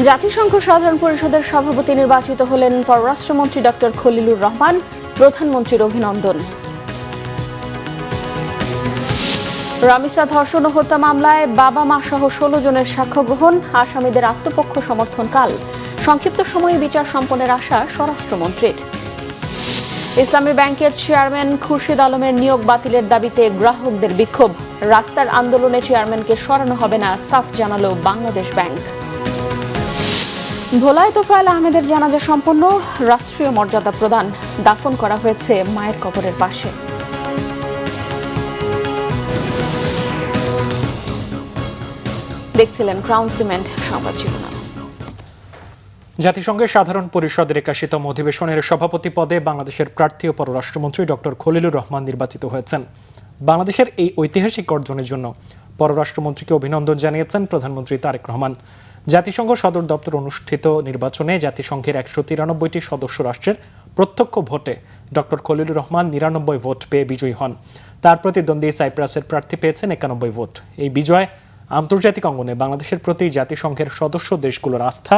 জাতিসংঘ সাধারণ পরিষদের সভাপতি নির্বাচিত হলেন পররাষ্ট্রমন্ত্রী ডক্টর খলিলুর রহমান। প্রধানমন্ত্রীর অভিনন্দন। রামিসা ধর্ষণ ও হত্যা মামলায় বাবা মা সহ 16 জনের সাক্ষ্য গ্রহণ, আসামিদের আত্মপক্ষ সমর্থনকাল। সংক্ষিপ্ত সময়ে বিচার সম্পন্নের আশা স্বরাষ্ট্রমন্ত্রীর। ইসলামী ব্যাংকের চেয়ারম্যান খুরশিদ আলমের নিয়োগ বাতিলের দাবিতে গ্রাহকদের বিক্ষোভ। রাস্তার আন্দোলনে চেয়ারম্যানকে সরানো হবে না, সাফ জানালো বাংলাদেশ ব্যাংক। ভোলায় তোফায়েল আহমেদের জানাজা সম্পন্ন, রাষ্ট্রীয় মর্যাদা প্রদান। দাফন করা হয়েছে মায়ের কবরের পাশে। দেখছিলেন ক্রাউন সিমেন্ট সংবাদ শিরোনাম। জাতিসংঘের সাধারণ পরিষদের 81তম অধিবেশনের সভাপতি পদে বাংলাদেশের প্রার্থী ও পররাষ্ট্রমন্ত্রী ডক্টর খলিলুর রহমান নির্বাচিত হয়েছেন। বাংলাদেশের এই ঐতিহাসিক অর্জনের জন্য পররাষ্ট্রমন্ত্রীকে অভিনন্দন জানিয়েছেন প্রধানমন্ত্রী তারেক রহমান। জাতিসংঘ সদর দপ্তর অনুষ্ঠিত নির্বাচনে জাতিসংঘের 193টি সদস্য রাষ্ট্রের প্রত্যক্ষ ভোটে ডক্টর খলিলুর রহমান 99 ভোট পেয়ে বিজয়ী হন। তার প্রতিদ্বন্দ্বী সাইপ্রাসের প্রার্থী পেয়েছেন 91 ভোট। এই বিজয় আন্তর্জাতিক অঙ্গনে বাংলাদেশের প্রতি জাতিসংঘের সদস্য দেশগুলোর আস্থা,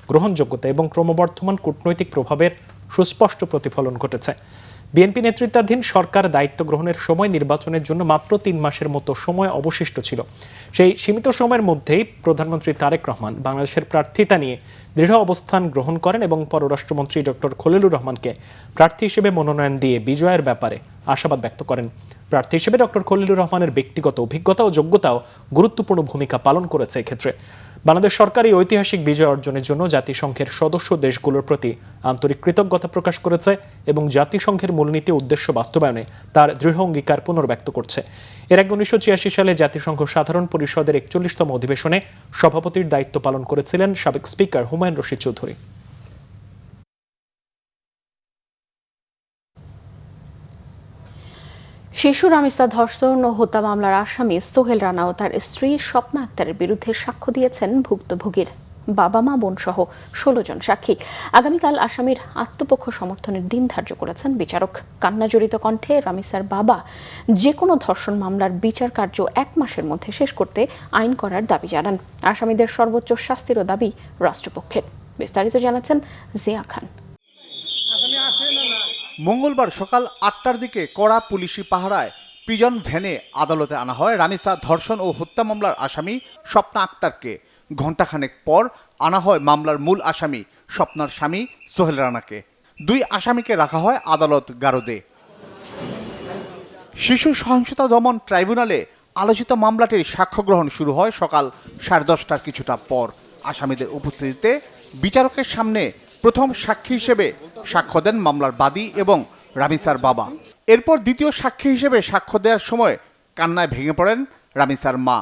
গ্রহণযোগ্যতা এবং ক্রমবর্ধমান কূটনৈতিক প্রভাবের সুস্পষ্ট প্রতিফলন ঘটেছে। বিএনপি নেতৃত্বাধীন সরকার দায়িত্ব গ্রহণের সময় নির্বাচনের জন্য মাত্র 3 মাসের মতো সময় অবশিষ্ট ছিল। সেই সীমিত সময়ের মধ্যেই প্রধানমন্ত্রী তারেক রহমান বাংলাদেশের প্রার্থিতা নিয়ে দৃঢ় অবস্থান গ্রহণ করেন এবং পররাষ্ট্রমন্ত্রী ডক্টর খলিলুর রহমানকে প্রার্থী হিসেবে মনোনয়ন দিয়ে বিজয়ের ব্যাপারে আশাবাদ ব্যক্ত করেন। প্রার্থী হিসেবে ডক্টর খলিলুর রহমানের ব্যক্তিগত অভিজ্ঞতা ও যোগ্যতাও গুরুত্বপূর্ণ ভূমিকা পালন করেছে। এক্ষেত্রে বাংলাদেশ সরকার এই ঐতিহাসিক বিজয় অর্জনের জন্য জাতিসংঘের সদস্য দেশগুলোর প্রতি আন্তরিক কৃতজ্ঞতা প্রকাশ করেছে এবং জাতিসংঘের মূলনীতি উদ্দেশ্য বাস্তবায়নে তার দৃঢ় অঙ্গীকার পুনর্ব্যক্ত করছে। এর আগে 1986 সালে জাতিসংঘ সাধারণ পরিষদের 41তম অধিবেশনে সভাপতির দায়িত্ব পালন করেছিলেন সাবেক স্পিকার হুমায়ুন রশিদ চৌধুরী। শিশু রামিসা ধর্ষণ ও হত্যা মামলার আসামি সোহেল রানা ও তার স্ত্রী স্বপ্না আক্তারের বিরুদ্ধে সাক্ষ্য দিয়েছেন ভুক্তভোগীর বাবা মা বোন সহ 16 জন সাক্ষী। আগামীকাল আসামির আত্মপক্ষ সমর্থনের দিন ধার্য করেছেন বিচারক। কান্নাজড়িত কণ্ঠে রামিসার বাবা যে কোনো ধর্ষণ মামলার বিচার কার্য 1 মাসের মধ্যে শেষ করতে আইন করার দাবি জানান। আসামিদের সর্বোচ্চ শাস্তিরও দাবি রাষ্ট্রপক্ষের। বিস্তারিত জানাচ্ছেন জিয়া খান। মঙ্গলবার সকাল 8টার দিকে কড়া পুলিশি পাহারায় প্রিজন ভ্যানে আদালতে আনা হয় রামিসা ধর্ষণ ও হত্যা মামলার আসামি স্বপ্না আক্তারকে। ঘণ্টাখানেক পর আনা হয় মামলার মূল আসামি স্বপ্নার স্বামী সোহেল রানাকে। 2 আসামিকে রাখা হয় আদালত গারদে। শিশু সহিংসতা দমন ট্রাইব্যুনালে আলোচিত মামলাটির সাক্ষ্য গ্রহণ শুরু হয় সকাল 10:30টার কিছুটা পর। আসামিদের উপস্থিতিতে বিচারকের সামনে প্রথম সাক্ষী হিসেবে সাক্ষ্য দেন মামলার বাদী এবং রামিসার বাবা। এরপর দ্বিতীয় সাক্ষী হিসেবে সাক্ষ্য দেওয়ার সময় কান্নায় ভেঙে পড়েন রামিসার মা।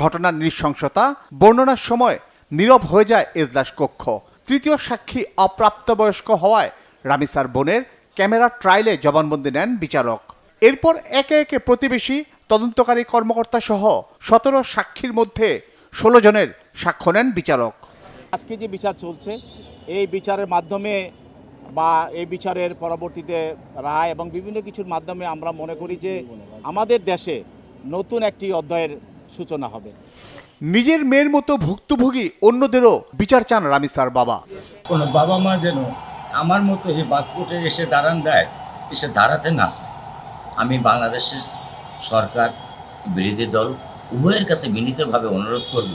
ঘটনার নৃশংসতা বর্ণনার সময় নীরব হয়ে যায় এজলাস কক্ষ। তৃতীয় সাক্ষী অপ্রাপ্তবয়স্ক হওয়ায় রামিসার বোনের ক্যামেরা ট্রায়ালে জবানবন্দি নেন বিচারক। এরপর একে একে প্রতিবেশী, তদন্তকারী কর্মকর্তা সহ 17 সাক্ষীর মধ্যে 16 জনের সাক্ষ্য নেন বিচারক। আজকে যে বিচার চলছে, এই বিচারের মাধ্যমে বা এই বিচারের পরবর্তীতে রায় এবং বিভিন্ন কিছুর মাধ্যমে আমরা মনে করি যে আমাদের দেশে নতুন একটি অধ্যায়ের সূচনা হবে। নিজের মেয়ের মতো ভুক্তভোগী অন্যদেরও বিচার চান রামিসার বাবা। কোনো বাবা মা যেন আমার মতো এই বাদকোটে এসে এসে দাঁড়াতে না হয়। আমি বাংলাদেশের সরকার, বিরোধী দল উভয়ের কাছে বিনীতভাবে অনুরোধ করব,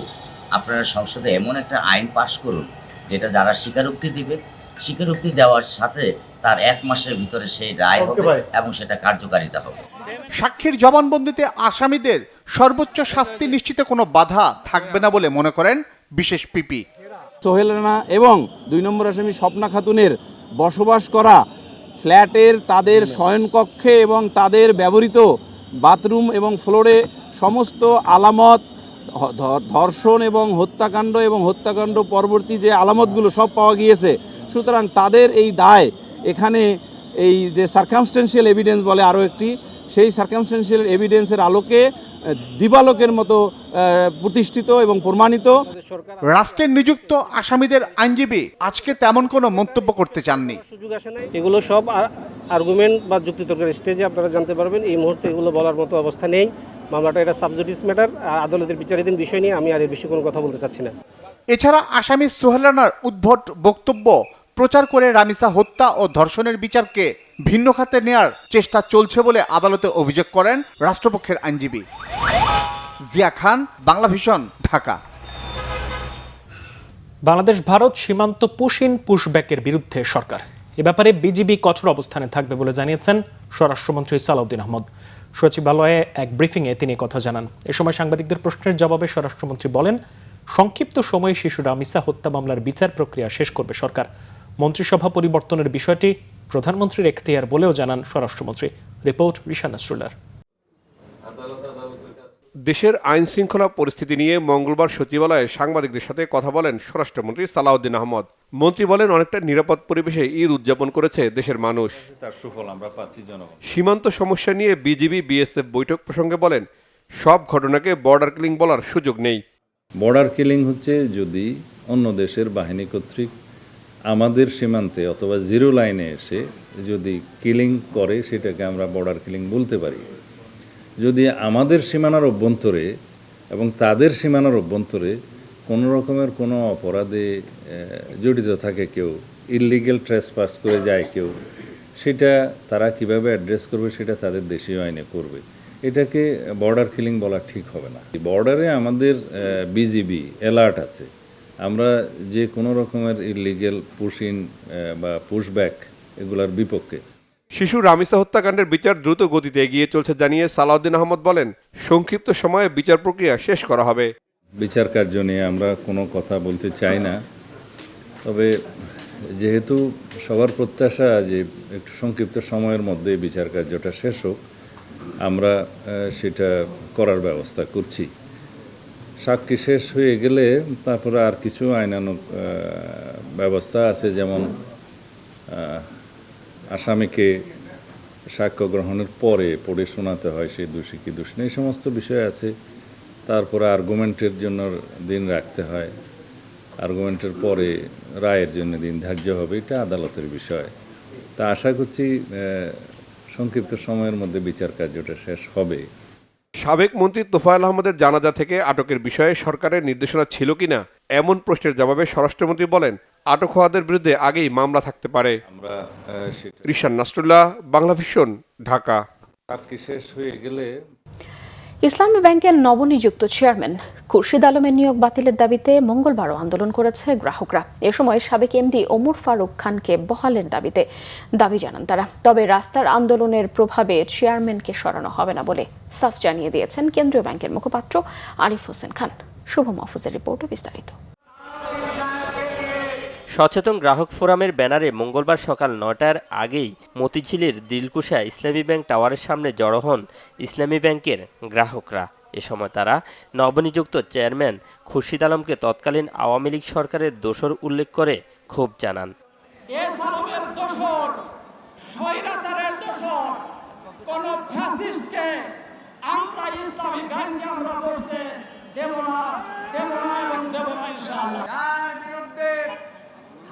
আপনারা সংসদে এমন একটা আইন পাশ করুন যেটা যারা স্বীকারোক্তি দিবে, স্বীকারোক্তি দেওয়ার সাথে তার 1 মাসের ভিতরে সেই রায় হবে এবং সেটা কার্যকারিতা হবে। সাক্ষীর জবানবন্দিতে আসামিদের সর্বোচ্চ শাস্তি নিশ্চিতে কোনো বাধা থাকবে না বলে মনে করেন বিশেষ পিপি। সোহেল রানা এবং 2 নম্বর আসামি স্বপ্না খাতুনের বসবাস করা ফ্ল্যাটের তাদের শয়নকক্ষে এবং তাদের ব্যবহৃত বাথরুম এবং ফ্লোরে সমস্ত আলামত, ধর্ষণ এবং হত্যাকাণ্ড পরবর্তী যে আলামতগুলো সব পাওয়া গিয়েছে। সুতরাং তাদের এই দায় এখানে এই যে সার্কামস্টেন্সিয়াল এভিডেন্স বলে আরও একটি, সেই সার্কামস্টেন্সিয়াল এভিডেন্সের আলোকে দিবালোকের মতো প্রতিষ্ঠিত এবং প্রমাণিত। রাষ্ট্রের নিযুক্ত আসামিদের আইনজীবী আজকে তেমন কোনো মন্তব্য করতে চাননি। এগুলো সব আর্গুমেন্ট বা যুক্তিতর্কের স্টেজে আপনারা জানতে পারবেন। এই মুহূর্তে এগুলো বলার মতো অবস্থা নেই। মামলাটা এটা সাবজুডিস ম্যাটার, আদালতের বিচারাধীন বিষয় নিয়ে আমি আর এর বেশি কোনো কথা বলতে চাচ্ছি না। এছাড়া আসামি সোহেল রানার উদ্ভট বক্তব্য প্রচার করে রামিসা হত্যা ও ধর্ষণের বিচারকে ভিন্ন খাতে নেয়ার চেষ্টা চলছে বলে আদালতে অভিযোগ করেন রাষ্ট্রপক্ষের আইনজীবী। জিয়া খান, বাংলা ভিশন, ঢাকা। বাংলাদেশ ভারত সীমান্ত পুশব্যাকের বিরুদ্ধে সরকার। এ ব্যাপারে বিজিবি কঠোর অবস্থানে থাকবে বলে জানিয়েছেন স্বরাষ্ট্রমন্ত্রী সালাউদ্দিন আহমদ। সচিবালয়ে এক ব্রিফিংয়ে তিনি কথা জানান। এ সময় সাংবাদিকদের প্রশ্নের জবাবে স্বরাষ্ট্রমন্ত্রী বলেন, সংক্ষিপ্ত সময়ে শিশু রামিসা হত্যা মামলার বিচার প্রক্রিয়া শেষ করবে সরকার। মন্ত্রিসভা পরিবর্তনের বিষয়টি প্রধানমন্ত্রীর এখতিয়ার বলেও জানান স্বরাষ্ট্রমন্ত্রী। রিপোর্ট রিশান নাসরুল্লাহ। দেশের আইন শৃঙ্খলা পরিস্থিতি নিয়ে মঙ্গলবার সচিবালয়ে সাংবাদিকদের সাথে কথা বলেন স্বরাষ্ট্রমন্ত্রী সালাউদ্দিন আহমদ। মন্ত্রী বলেন, অনেকটা নিরাপদ পরিবেশে ঈদ উদযাপন করেছে দেশের মানুষ। তার সুফল আমরা পাচ্ছি জনগণ। সীমান্ত সমস্যা নিয়ে বিজিবি বিএসএফ বৈঠক প্রসঙ্গে বলেন, সব ঘটনাকে বর্ডার কিলিং বলার সুযোগ নেই। বর্ডার কিলিং হচ্ছে যদি অন্য দেশের বাহিনী কর্তৃক আমাদের সীমান্তে অথবা জিরো লাইনে এসে যদি কিলিং করে, সেটাকে আমরা বর্ডার কিলিং বলতে পারি। যদি আমাদের সীমানার অভ্যন্তরে এবং তাদের সীমানার অভ্যন্তরে কোনো রকমের কোনো অপরাধে জড়িত থাকে কেউ, ইললিগ্যাল ট্রেসপাস করে যায় কেউ, সেটা তারা কিভাবে অ্যাড্রেস করবে সেটা তাদের দেশীয় আইনে করবে। এটাকে বর্ডার কিলিং বলা ঠিক হবে না। বর্ডারে আমাদের বিজিবি অ্যালার্ট আছে। আমরা যে কোনো রকমের ইললিগ্যাল পুশিং বা পুশব্যাক এগুলোর বিপক্ষে। শিশু রামিসা হত্যাকাণ্ডের বিচার দ্রুত গতিতে এগিয়ে চলছে জানিয়ে সালাউদ্দিন আহমদ বলেন, সংক্ষিপ্ত সময়ে বিচার প্রক্রিয়া শেষ করা হবে। বিচার কার্য নিয়ে আমরা কোনো কথা বলতে চাই না, তবে যেহেতু সবার প্রত্যাশা যে একটু সংক্ষিপ্ত সময়ের মধ্যে বিচার কার্যটা শেষ হোক, আমরা সেটা করার ব্যবস্থা করছি। সাক্ষী শেষ হয়ে গেলে তারপরে আর কিছু আইনানুগ ব্যবস্থা আছে, যেমন আসামিকে সাক্ষ্য গ্রহণের পরে পড়ে শোনাতে হয় সে দোষী কি দোষী নেই, এই সমস্ত বিষয় আছে। তারপরে আর্গুমেন্টের জন্য দিন রাখতে হয়, আর্গুমেন্টের পরে রায়ের জন্য দিন ধার্য হবে, এটা আদালতের বিষয়। তা আশা করছি সংক্ষিপ্ত সময়ের মধ্যে বিচার কার্যটা শেষ হবে। সাবেক মন্ত্রী তোফায়েল আহমদের জানাজা থেকে আটকের বিষয়ে সরকারের নির্দেশনা ছিল কিনা এমন প্রশ্নের জবাবে স্বরাষ্ট্রমন্ত্রী বলেন, আটক হওয়াদের বিরুদ্ধে আগেই মামলা থাকতে পারে। আমরা রিশান নাসরুল্লাহ, বাংলা ভিশন, ঢাকা। সাক্ষী শেষ হয়ে গেলে ইসলামী ব্যাংকের নবনিযুক্ত চেয়ারম্যান খুরশিদ আলমের নিয়োগ বাতিলের দাবিতে মঙ্গলবারও আন্দোলন করেছে গ্রাহকরা। এ সময় সাবেক এমডি ওমর ফারুক খানকে বহালের দাবি জানান তারা। তবে রাস্তার আন্দোলনের প্রভাবে চেয়ারম্যানকে সরানো হবে না বলে সাফ জানিয়ে দিয়েছেন কেন্দ্রীয় ব্যাংকের মুখপাত্র আরিফ হোসেন খান। শুভ মাহফুজের রিপোর্টে বিস্তারিত। সচেতন গ্রাহক ফোরামের ব্যানারে মঙ্গলবার সকাল ৯টার আগেই মতিঝিলের দিলকুশা ইসলামী ব্যাংক টাওয়ারের সামনে জড়ো হন ইসলামী ব্যাংকের গ্রাহকরা। এ সময় তারা নবনিযুক্ত চেয়ারম্যান খুরশিদ আলমকে তৎকালীন আওয়ামী লীগ সরকারের দোসর উল্লেখ করে ক্ষোভ জানান।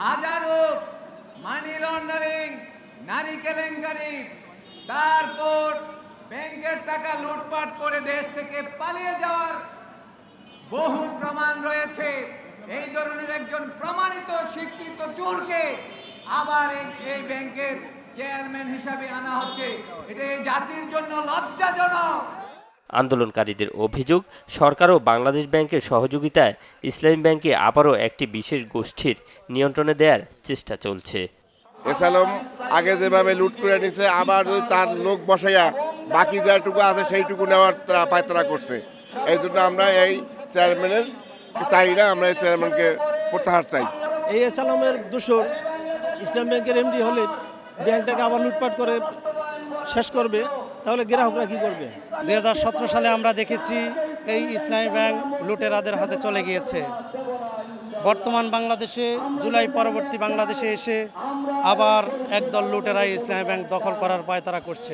হাজারো মানি লন্ডারিং, নারী কেলেঙ্কারি, তারপর ব্যাংকের টাকা লুটপাট করে দেশ থেকে পালিয়ে যাওয়ার বহু প্রমাণ রয়েছে। এই ধরনের একজন প্রমাণিত স্বীকৃত চোরকে আবার এই ব্যাংকের চেয়ারম্যান হিসাবে আনা হচ্ছে, এটা এই জাতির জন্য লজ্জাজনক। আন্দোলনকারীদের অভিযোগ, সরকার ও বাংলাদেশ ব্যাংকের সহযোগিতায় ইসলামী ব্যাংকে আবারও একটি বিশেষ গোষ্ঠীর নিয়ন্ত্রণে দেওয়ার চেষ্টা চলছে। এসালম আগে যেভাবে লুট করে নিছে, আবার যদি তার লোক বসাইয়া বাকি যেটুকু আছে সেইটুকু নেওয়ার পায়তারা করছে। এই জন্য আমরা এই চেয়ারম্যানের চাই না, আমরা এই চেয়ারম্যানকে প্রত্যাহার চাই। এই এসালমের দোসর ইসলাম ব্যাংকের এমডি হলে ব্যাংকটাকে আবার লুটপাট করে শেষ করবে, তাহলে গ্রাহকরা কি করবে? 2017 সালে আমরা দেখেছি এই ইসলামী ব্যাংক লুটেরাদের হাতে চলে গিয়েছে। বর্তমান বাংলাদেশে জুলাই পরবর্তী বাংলাদেশে এসে আবার একদল লুটেরাই ইসলামী ব্যাংক দখল করার পায়তারা করছে।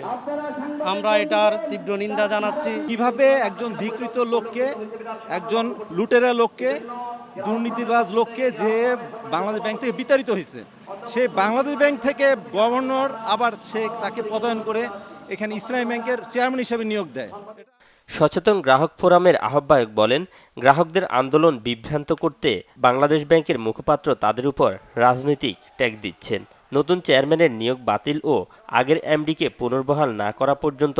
আমরা এটার তীব্র নিন্দা জানাচ্ছি। কিভাবে একজন ধিকৃত লোককে, একজন লুটেরা লোককে, দুর্নীতিবাজ লোককে যে বাংলাদেশ ব্যাংক থেকে বিতাড়িত হয়েছে, সে বাংলাদেশ ব্যাংক থেকে গভর্নর আবার সে তাকে পদায়ন করে এখানে ইসলামী ব্যাংকের চেয়ারম্যান হিসেবে নিয়োগ দেয়। সচেতন গ্রাহক ফোরামের আহ্বায়ক বলেন, গ্রাহকদের আন্দোলন বিভ্রান্ত করতে বাংলাদেশ ব্যাংকের মুখপাত্র তাদের উপর রাজনৈতিক ট্যাগ দিচ্ছেন। নতুন চেয়ারম্যানের নিয়োগ বাতিল ও আগের এমডিকে পুনর্বহাল না করা পর্যন্ত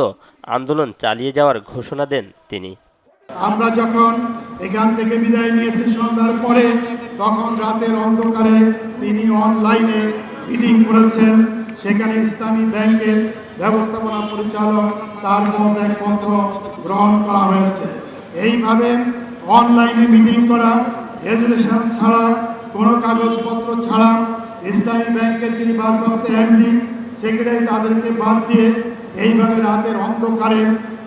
আন্দোলন চালিয়ে যাওয়ার ঘোষণা দেন তিনি। আমরা যখন এখান থেকে বিদায় নিয়েছি সন্ধ্যার পরে, তখন রাতের অন্ধকারে তিনি অনলাইনে মিটিং করেছেন। সেখানে ইসলামী ব্যাংকের ব্যবস্থাপনা পরিচালক তার পদত্যাগপত্র গ্রহণ করা হয়েছে। এইভাবে অনলাইনে মিটিং করা, রেজুলেশন ছাড়া, কোনো কাগজপত্র ছাড়া ইসলামী ব্যাংকের যিনি ভারপ্রাপ্ত এমডি, সেক্রেটারি তাদেরকে বাদ দিয়ে এইভাবে রাতের অন্ধকারে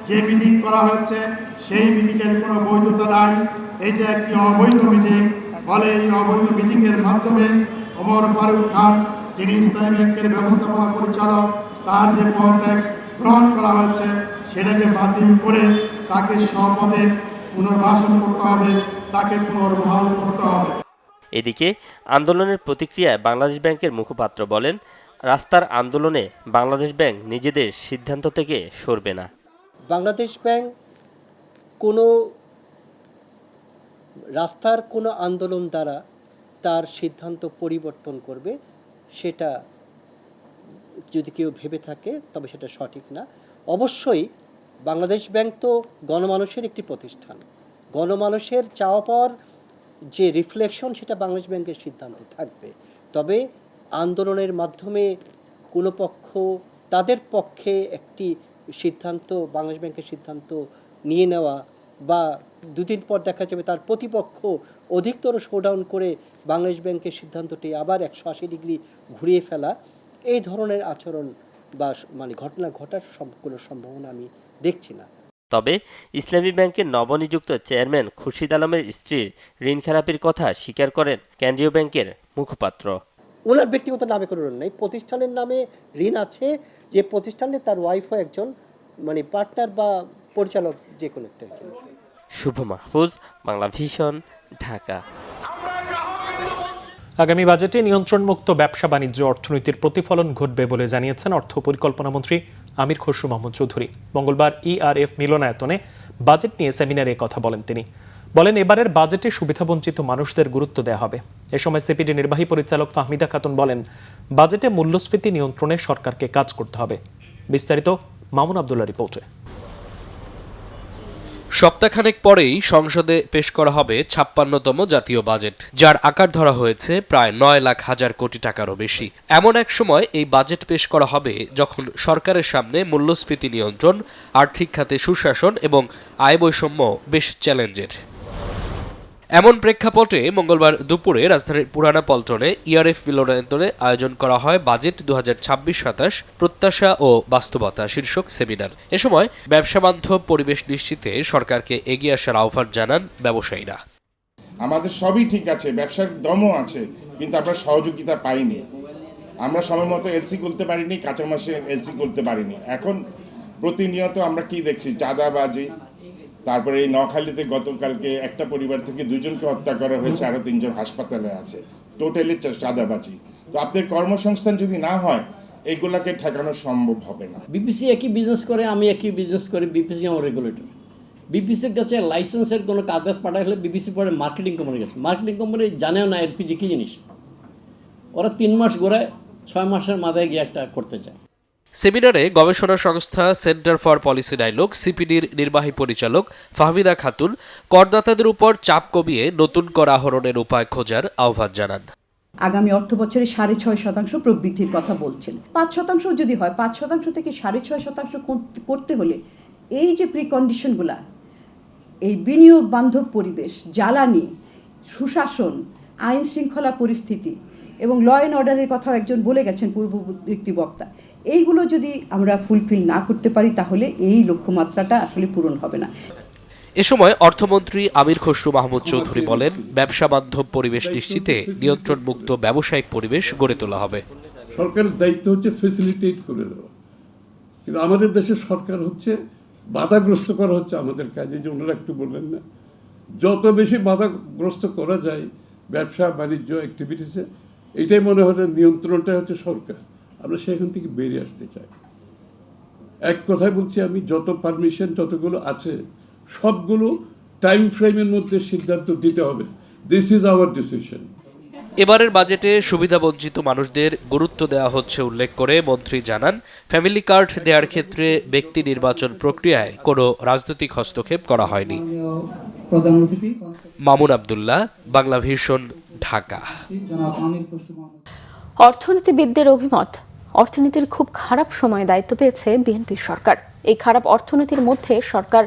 যে মিটিং করা হয়েছে সেই মিটিংয়ের কোনো বৈধতা নাই। এটা একটি অবৈধ মিটিং। ফলে এই অবৈধ মিটিংয়ের মাধ্যমে ওমর ফারুক খান, যিনি ইসলামী ব্যাংকের ব্যবস্থাপনা পরিচালক, তার যে পদত্যাগ গ্রহণ করা হয়েছে সেটাকে বাতিল করে তাকে স্বপদে পুনর্বাসন করতে হবে, তাকে পুনর্বহাল করতে হবে। এদিকে আন্দোলনের প্রতিক্রিয়ায় বাংলাদেশ ব্যাংকের মুখপাত্র বলেন, রাস্তার আন্দোলনে বাংলাদেশ ব্যাংক নিজেদের সিদ্ধান্ত থেকে সরবে না। বাংলাদেশ ব্যাংক কোনো রাস্তার কোনো আন্দোলন দ্বারা তার সিদ্ধান্ত পরিবর্তন করবে, সেটা যদি কেউ ভেবে থাকে তবে সেটা সঠিক না। অবশ্যই বাংলাদেশ ব্যাংক তো গণমানুষের একটি প্রতিষ্ঠান। গণমানুষের চাওয়া পাওয়ার যে রিফ্লেকশন সেটা বাংলাদেশ ব্যাংকের সিদ্ধান্তে থাকবে। তবে আন্দোলনের মাধ্যমে কোনো পক্ষ তাদের পক্ষে একটি সিদ্ধান্ত, বাংলাদেশ ব্যাংকের সিদ্ধান্ত নিয়ে নেওয়া বা দুদিন পর দেখা যাবে তার প্রতিপক্ষ অধিকতর শোডাউন করে বাংলাদেশ ব্যাংকের সিদ্ধান্তটি আবার 180 ডিগ্রি ঘুরিয়ে ফেলা, এই ধরনের আচরণ বা ঘটনা ঘটার কোনো সম্ভাবনা আমি দেখছি না। তবে ইসলামী ব্যাংকের নবনিযুক্ত চেয়ারম্যান খুরশিদ আলমের স্ত্রীর ঋণ খেলাপির কথা স্বীকার করেন কেন্দ্রীয় ব্যাংকের মুখপাত্র। ওনার ব্যক্তিগত নামে কোনো ঋণ নেই, প্রতিষ্ঠানের নামে ঋণ আছে। যে প্রতিষ্ঠানে তার ওয়াইফও একজন পার্টনার বা পরিচালক, যে কোনো একটা। শুভ মাহফুজ, বাংলা ভিশন, ঢাকা। আগামী বাজেটে নিয়ন্ত্রণমুক্ত ব্যবসা বাণিজ্য অর্থনীতির প্রতিফলন ঘটবে বলে জানিয়েছেন অর্থ পরিকল্পনা মন্ত্রী আমির খসরু মাহমুদ চৌধুরী। মঙ্গলবার ইআরএফ মিলনায়তনে বাজেট নিয়ে সেমিনারে কথা বলেন তিনি। বলেন, এবারের বাজেটে সুবিধাবঞ্চিত মানুষদের গুরুত্ব দেওয়া হবে। এ সময় সিপিডি নির্বাহী পরিচালক ফাহমিদা খাতুন বলেন, বাজেটে মূল্যস্ফীতি নিয়ন্ত্রণে সরকারকে কাজ করতে হবে। বিস্তারিত মামুন আব্দুল্লাহ রিপোর্টে। সপ্তাহখানেক পরেই সংসদে পেশ করা হবে ৫৬তম জাতীয় বাজেট, যার আকার ধরা হয়েছে প্রায় ৯,০০,০০০ কোটি টাকারও বেশি। এমন এক সময় এই বাজেট পেশ করা হবে যখন সরকারের সামনে মূল্যস্ফীতি নিয়ন্ত্রণ, আর্থিক খাতে সুশাসন এবং আয় বৈষম্য বেশ চ্যালেঞ্জের। এমন প্রেক্ষাপটে মঙ্গলবার দুপুরে রাজধানীর পুরানা পল্টনে ইআরএফ মিলনায়তনে আয়োজন করা হয় বাজেট ২০২৬-২৭ প্রত্যাশা ও বাস্তবতা শীর্ষক সেমিনার। এ সময় ব্যবসাবান্ধব পরিবেশ নিশ্চিতে সরকারকে এগিয়ে আসার আহ্বান জানান ব্যবসায়ীরা। আমাদের সবই ঠিক আছে, ব্যবসার দমও আছে, কিন্তু আমরা সহযোগিতা পাইনি। আমরা সময় মতো এলসি করতে পারিনি, কাঁচা মাসে এলসি করতে পারিনি। এখন প্রতিনিয়ত আমরা কি দেখছি, চাঁদাবাজি। তারপরে এই নোয়াখালীতে গতকালকে একটা পরিবার থেকে 2 জনকে হত্যা করা হয়েছে, আরও 3 জন হাসপাতালে আছে। টোটালি চাঁদাবাজি। তো আপনাদের কর্মসংস্থান যদি না হয়, এইগুলাকে ঠেকানো সম্ভব হবে না। বিপিসি একই বিজনেস করে, আমি একই বিজনেস করি, বিপিসি আমার রেগুলেটর। বিপিসির কাছে লাইসেন্সের কোনো কাগজ পাঠালে বিপিসি পরে মার্কেটিং কোম্পানির কাছে। মার্কেটিং কোম্পানি জানেও না এলপিজি কী জিনিস। ওরা 3 মাস ঘোরায়, 6 মাসের মাথায় গিয়ে একটা করতে চায়। সেমিনারে গবেষণা সংস্থা সেন্টার ফর পলিসি ডায়ালগ সিপিডির নির্বাহী পরিচালক ফাহমিদা খাতুন করদাতাদের উপর চাপ কমিয়ে নতুন কর আহরণের উপায় খোঁজার আহ্বান জানান। আগামী অর্থ বছরে 6.5% প্রবৃদ্ধির কথা বলছেন। 5% যদি হয়, 5% থেকে 6.5% করতে হলে এই যে প্রিকন্ডিশনগুলা, এই বিনিয়োগ বান্ধব পরিবেশ, জ্বালানি, সুশাসন, আইন শৃঙ্খলা পরিস্থিতি এবং ল অ্যান্ড অর্ডারের কথাও একজন বলে গেছেন পূর্ববর্তী বক্তা, এইগুলো যদি আমরা ফুলফিল না করতে পারি তাহলে এই লক্ষ্যমাত্রাটা আসলে পূরণ হবে না। এ সময় অর্থমন্ত্রী আমির খসরু মাহমুদ চৌধুরী বলেন, ব্যবসা বান্ধব পরিবেশ নিশ্চিতে নিয়ন্ত্রণমুক্ত ব্যবসায়িক পরিবেশ গড়ে তোলা হবে। সরকারের দায়িত্ব হচ্ছে ফেসিলিটেট করে দেওয়া, কিন্তু আমাদের দেশের সরকার হচ্ছে বাধাগ্রস্ত করা হচ্ছে আমাদের কাজে। যে ওনারা একটু বললেন না, যত বেশি বাধাগ্রস্ত করা যায় ব্যবসা বাণিজ্য অ্যাক্টিভিটিসে, এটাই মনে হয় নিয়ন্ত্রণটাই হচ্ছে সরকার। আমরা সেখান থেকে বেরিয়ে আসতে চাই। এক কথায় বলছি, আমি যত পারমিশন যতগুলো আছে সবগুলো টাইম ফ্রেমের মধ্যে সিদ্ধান্ত দিতে হবে। This is our decision. এবারের বাজেটে সুবিধাবঞ্চিত মানুষদের গুরুত্ব দেওয়া হচ্ছে উল্লেখ করে মন্ত্রী জানান, ফ্যামিলি কার্ড দেওয়ার ক্ষেত্রে ব্যক্তি নির্বাচন প্রক্রিয়ায় কোনো রাজনৈতিক হস্তক্ষেপ করা হয়নি। মামুন আব্দুল্লাহ, বাংলা ভিশন, ঢাকা। অর্থনীতিবিদদের অভিমত, অর্থনীতির খুব খারাপ সময়ে দায়িত্ব পেয়েছে বিএনপি সরকার। এই খারাপ অর্থনীতির মধ্যে সরকার